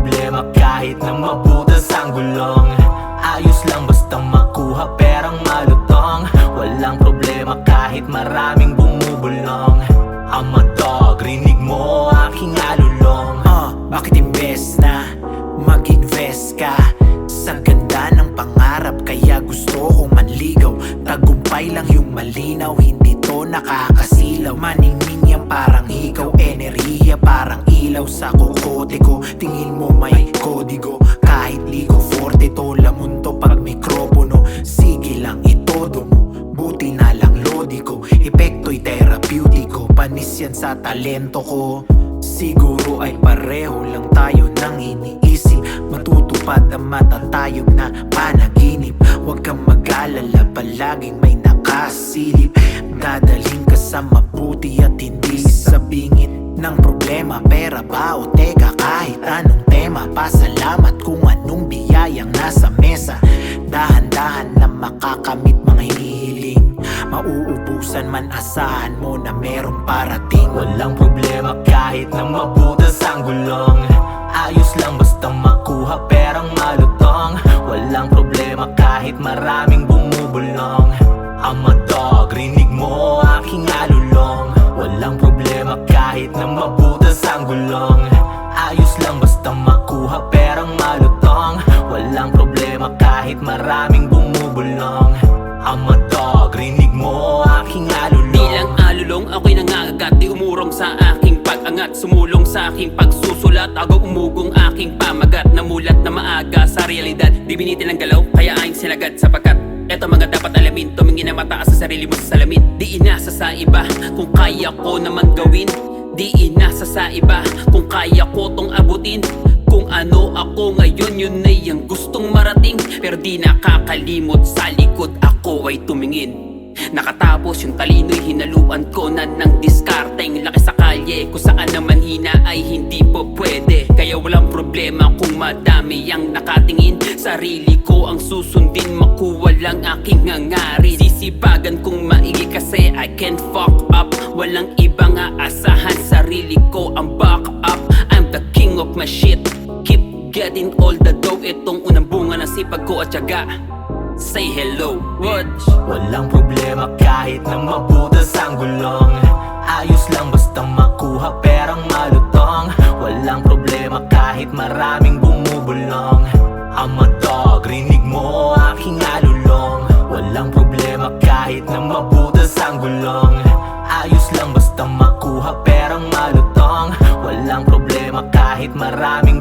problema kahit na mabutas ang gulong. Ayos lang basta makuha perang malutong. Walang problema kahit maraming bumubulong. I'm a dog, rinig mo aking alulong. Bakit imbes na mag-invest ka sa ganda ng pangarap, kaya gusto kong manligaw? Tagumpay lang yung malinaw, hindi to nakakasilaw. Maningning yan parang ikaw, enerhiya parang ilaw sa kokote ko. Tingin mo may kodigo, kahit ligo forte to. Lamon to pag mikropono, sige lang itodo mo. Buti na lang lodi ko, epekto'y terapeutiko. Panis yan sa talento ko. Siguro ay pareho lang tayo ng iniisip. Matutupad ang matatayog na panaginip. Huwag kang mag-alala, palaging may nakasilip. Dadaling ka sa mabuti at hindi sa bingit ng problema. Pera ba o teka, kahit anong tema. Pasalamat kung anong biyayang nasa mesa. Dahan-dahan na makakamit mga hinihiling. Mauubusan man, asahan mo na merong parating. Walang problema kahit na mabutas ang gulong. Ayos lang basta makuha perang malutong. Walang problema kahit maraming bumubulong. I'm a dog, rinig mo aking alulong. Walang problema kahit na mabutas ang gulong. Ayos lang basta makuha perang malutong. Walang problema kahit maraming bumubulong. I'm a dog, rinig mo aking alulong. Bilang alulong, ako'y nangangagat, di umurong sa aking pag-angat. Sumulong sa aking pagsusulat, agaw umugong aking pamagat. Namulat na maaga sa realidad, di binitin ang galaw, kaya aking sinagad. Sapagkat eto mga dapat alamin, tumingin na mataas sa sarili mo sa salamin. Di inasa sa iba, kung kaya ko naman gawin. Di inasa sa iba, kung kaya ko tong abutin. Kung ano ako ngayon, yun ay ang gustong marating. Pero di nakakalimot, sa likod ako ay tumingin. Nakatapos yung talino'y hinaluan ko na ng diskarteng laki sa kalye. Kung saan naman hina ay hindi po pwede. Kaya walang problema kung madami ang nakatingin. Sarili ko ang susundin, makuha lang aking hangarin. Sisipagan kong maigi kasi I can't fuck up. Walang ibang aasahan, sarili ko ang back up. I'm the king of my shit, keep getting all the dough. Itong unang bunga ng sipag ko at tiyaga. Say hello, Wodge. Walang problema kahit na mabutas ang gulong. Ayos lang basta makuha perang malutong. Walang problema kahit maraming bumubulong. I'm a dog, rinig mo aking alulong. Walang problema kahit na mabutas ang gulong. Ayos lang basta makuha perang malutong. Walang problema kahit maraming